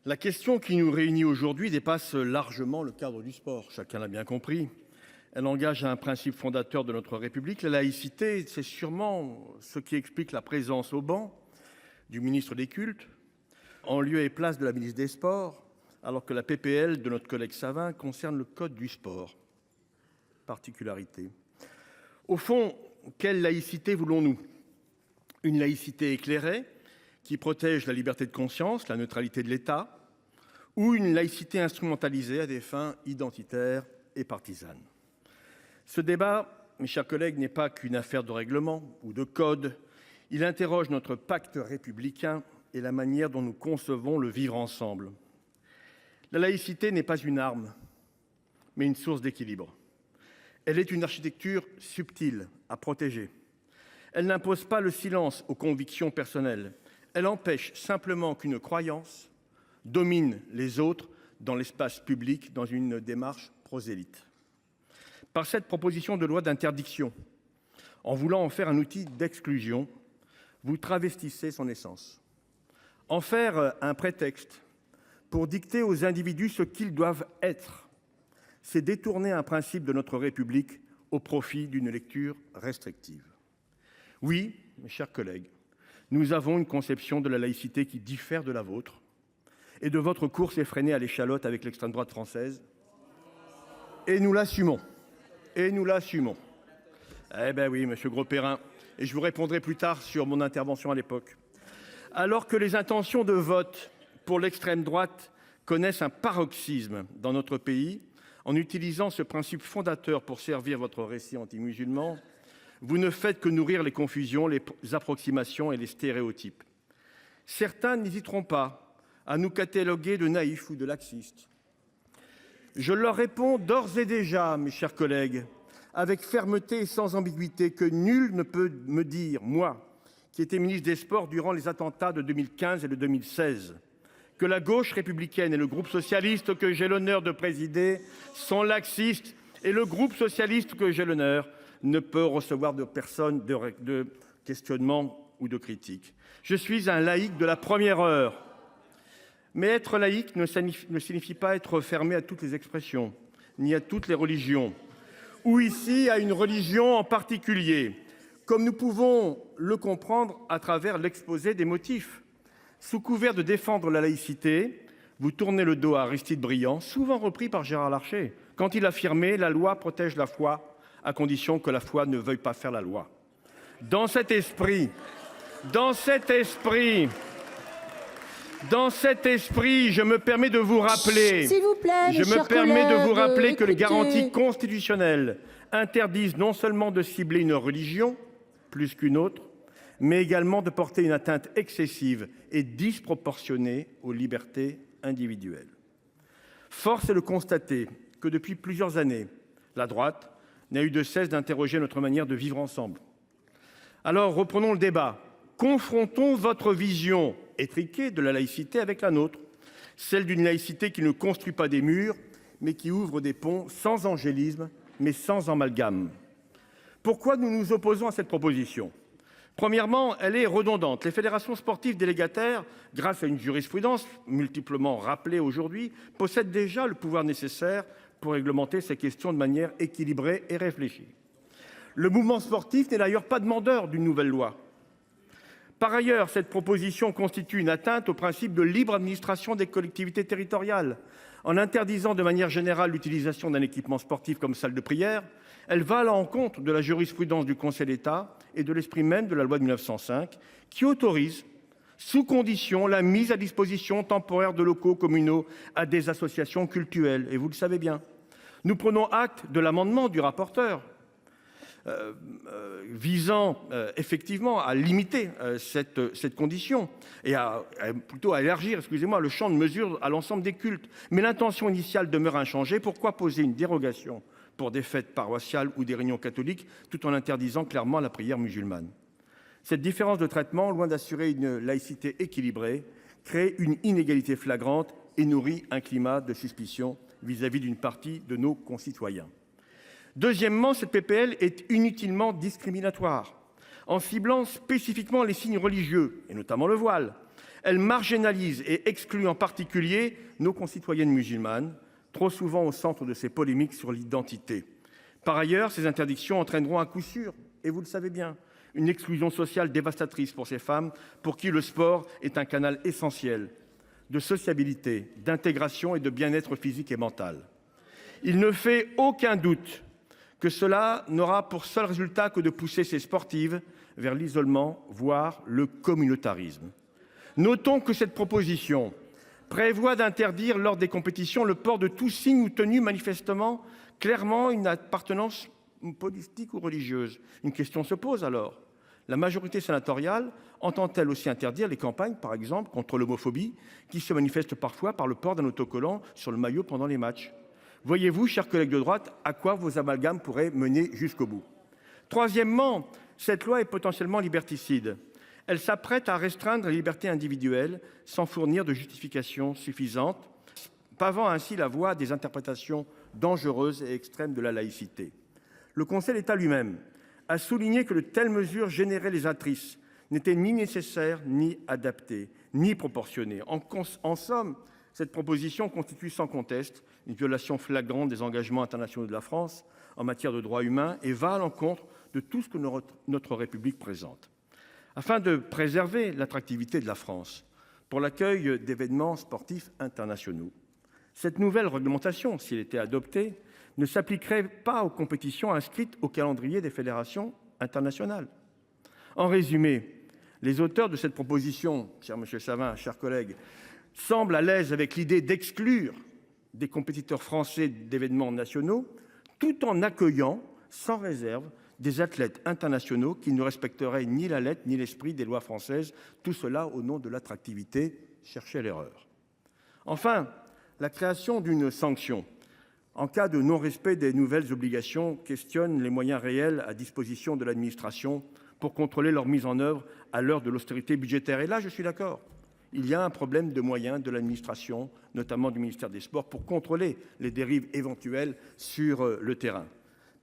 La question qui nous réunit aujourd'hui dépasse largement le cadre du sport, chacun l'a bien compris. Elle engage un principe fondateur de notre République. La laïcité, c'est sûrement ce qui explique la présence au banc du ministre des Cultes, en lieu et place de la ministre des Sports, alors que la PPL de notre collègue Savin concerne le code du sport. Particularité. Au fond, quelle laïcité voulons-nous? Une laïcité éclairée qui protège la liberté de conscience, la neutralité de l'État, ou une laïcité instrumentalisée à des fins identitaires et partisanes? Ce débat, mes chers collègues, n'est pas qu'une affaire de règlement ou de code. Il interroge notre pacte républicain et la manière dont nous concevons le vivre ensemble. La laïcité n'est pas une arme, mais une source d'équilibre. Elle est une architecture subtile à protéger. Elle n'impose pas le silence aux convictions personnelles. Elle empêche simplement qu'une croyance domine les autres dans l'espace public dans une démarche prosélyte. Par cette proposition de loi d'interdiction, en voulant en faire un outil d'exclusion, vous travestissez son essence. En faire un prétexte pour dicter aux individus ce qu'ils doivent être, c'est détourner un principe de notre République au profit d'une lecture restrictive. Oui, mes chers collègues, nous avons une conception de la laïcité qui diffère de la vôtre et de votre course effrénée à l'échalote avec l'extrême droite française. Et nous l'assumons. Et nous l'assumons. Eh ben oui, monsieur Grosperrin, et je vous répondrai plus tard sur mon intervention à l'époque. Alors que les intentions de vote pour l'extrême droite connaissent un paroxysme dans notre pays, en utilisant ce principe fondateur pour servir votre récit anti-musulman, vous ne faites que nourrir les confusions, les approximations et les stéréotypes. Certains n'hésiteront pas à nous cataloguer de naïfs ou de laxistes. Je leur réponds d'ores et déjà, mes chers collègues, avec fermeté et sans ambiguïté, que nul ne peut me dire, moi, qui étais ministre des Sports durant les attentats de 2015 et de 2016, que la gauche républicaine et le groupe socialiste que j'ai l'honneur de présider sont laxistes et le groupe socialiste que j'ai l'honneur ne peut recevoir de personne de questionnement ou de critique. Je suis un laïc de la première heure. Mais être laïc ne signifie pas être fermé à toutes les expressions, ni à toutes les religions, ou ici à une religion en particulier, comme nous pouvons le comprendre à travers l'exposé des motifs. Sous couvert de défendre la laïcité, vous tournez le dos à Aristide Briand, souvent repris par Gérard Larcher, quand il affirmait « la loi protège la foi, à condition que la foi ne veuille pas faire la loi ». Dans cet esprit, je me permets de vous rappeler, s'il vous plaît, que les garanties constitutionnelles interdisent non seulement de cibler une religion plus qu'une autre, mais également de porter une atteinte excessive et disproportionnée aux libertés individuelles. Force est de constater que depuis plusieurs années, la droite n'a eu de cesse d'interroger notre manière de vivre ensemble. Alors reprenons le débat. Confrontons votre vision étriquée de la laïcité avec la nôtre, celle d'une laïcité qui ne construit pas des murs, mais qui ouvre des ponts sans angélisme, mais sans amalgame. Pourquoi nous nous opposons à cette proposition? Premièrement, elle est redondante. Les fédérations sportives délégataires, grâce à une jurisprudence multiplement rappelée aujourd'hui, possèdent déjà le pouvoir nécessaire pour réglementer ces questions de manière équilibrée et réfléchie. Le mouvement sportif n'est d'ailleurs pas demandeur d'une nouvelle loi. Par ailleurs, cette proposition constitue une atteinte au principe de libre administration des collectivités territoriales. En interdisant de manière générale l'utilisation d'un équipement sportif comme salle de prière, elle va à l'encontre de la jurisprudence du Conseil d'État et de l'esprit même de la loi de 1905, qui autorise, sous condition, la mise à disposition temporaire de locaux communaux à des associations cultuelles. Et vous le savez bien. Nous prenons acte de l'amendement du rapporteur visant effectivement à limiter cette condition et plutôt à élargir, le champ de mesure à l'ensemble des cultes. Mais l'intention initiale demeure inchangée. Pourquoi poser une dérogation pour des fêtes paroissiales ou des réunions catholiques tout en interdisant clairement la prière musulmane? Cette différence de traitement, loin d'assurer une laïcité équilibrée, crée une inégalité flagrante et nourrit un climat de suspicion vis-à-vis d'une partie de nos concitoyens. Deuxièmement, cette PPL est inutilement discriminatoire. En ciblant spécifiquement les signes religieux, et notamment le voile, Elle marginalise et exclut en particulier nos concitoyennes musulmanes, trop souvent au centre de ces polémiques sur l'identité. Par ailleurs, ces interdictions entraîneront à coup sûr, et vous le savez bien, une exclusion sociale dévastatrice pour ces femmes pour qui le sport est un canal essentiel de sociabilité, d'intégration et de bien-être physique et mental. Il ne fait aucun doute que cela n'aura pour seul résultat que de pousser ces sportives vers l'isolement, voire le communautarisme. Notons que cette proposition prévoit d'interdire lors des compétitions le port de tout signe ou tenue manifestement clairement une appartenance politique ou religieuse. Une question se pose alors. La majorité sénatoriale entend-elle aussi interdire les campagnes, par exemple, contre l'homophobie, qui se manifestent parfois par le port d'un autocollant sur le maillot pendant les matchs? Voyez-vous, chers collègues de droite, à quoi vos amalgames pourraient mener jusqu'au bout? Troisièmement, cette loi est potentiellement liberticide. Elle s'apprête à restreindre les libertés individuelles sans fournir de justification suffisante, pavant ainsi la voie des interprétations dangereuses et extrêmes de la laïcité. Le Conseil d'État lui-même a souligné que de telles mesures généralisatrices n'étaient ni nécessaires, ni adaptées, ni proportionnées. En somme, cette proposition constitue sans conteste une violation flagrante des engagements internationaux de la France en matière de droits humains et va à l'encontre de tout ce que notre République présente. Afin de préserver l'attractivité de la France pour l'accueil d'événements sportifs internationaux, cette nouvelle réglementation, si elle était adoptée, ne s'appliquerait pas aux compétitions inscrites au calendrier des fédérations internationales. En résumé, les auteurs de cette proposition, cher M. Savin, chers collègues, semblent à l'aise avec l'idée d'exclure des compétiteurs français d'événements nationaux, tout en accueillant sans réserve des athlètes internationaux qui ne respecteraient ni la lettre ni l'esprit des lois françaises, tout cela au nom de l'attractivité. Cherchez l'erreur. Enfin, la création d'une sanction en cas de non-respect des nouvelles obligations questionne les moyens réels à disposition de l'administration pour contrôler leur mise en œuvre à l'heure de l'austérité budgétaire. Et là, je suis d'accord. Il y a un problème de moyens de l'administration, notamment du ministère des Sports, pour contrôler les dérives éventuelles sur le terrain.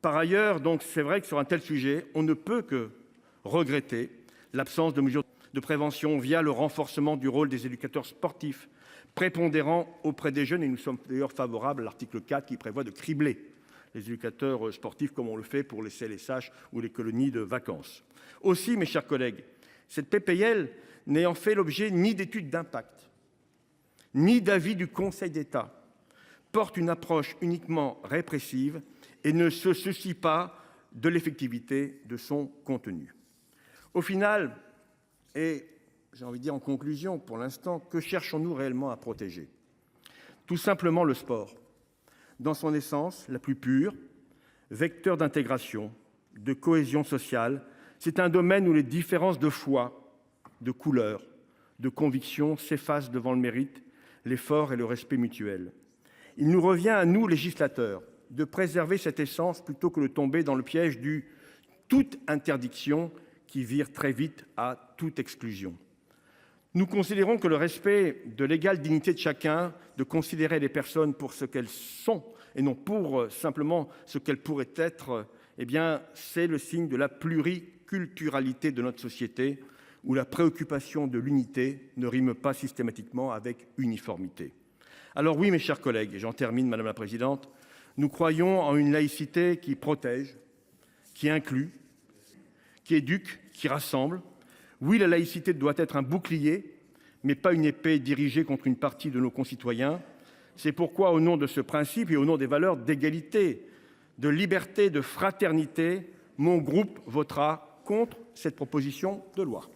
Par ailleurs, donc, c'est vrai que sur un tel sujet, on ne peut que regretter l'absence de mesures de prévention via le renforcement du rôle des éducateurs sportifs, prépondérant auprès des jeunes, et nous sommes d'ailleurs favorables à l'article 4 qui prévoit de cribler les éducateurs sportifs comme on le fait pour les CLSH ou les colonies de vacances. Aussi, mes chers collègues, cette PPL n'ayant fait l'objet ni d'études d'impact, ni d'avis du Conseil d'État, porte une approche uniquement répressive et ne se soucie pas de l'effectivité de son contenu. Au final, et j'ai envie de dire en conclusion pour l'instant, que cherchons-nous réellement à protéger? Tout simplement le sport, dans son essence la plus pure, vecteur d'intégration, de cohésion sociale. C'est un domaine où les différences de foi, de couleur, de conviction s'effacent devant le mérite, l'effort et le respect mutuel. Il nous revient à nous, législateurs, de préserver cette essence plutôt que de tomber dans le piège du « toute interdiction » qui vire très vite à toute exclusion. Nous considérons que le respect de l'égale dignité de chacun, de considérer les personnes pour ce qu'elles sont et non pour simplement ce qu'elles pourraient être, eh bien, c'est le signe de la pluriculturalité de notre société, où la préoccupation de l'unité ne rime pas systématiquement avec uniformité. Alors oui, mes chers collègues, et j'en termine, Madame la Présidente, nous croyons en une laïcité qui protège, qui inclut, qui éduque, qui rassemble. Oui, la laïcité doit être un bouclier, mais pas une épée dirigée contre une partie de nos concitoyens. C'est pourquoi, au nom de ce principe et au nom des valeurs d'égalité, de liberté, de fraternité, mon groupe votera contre cette proposition de loi.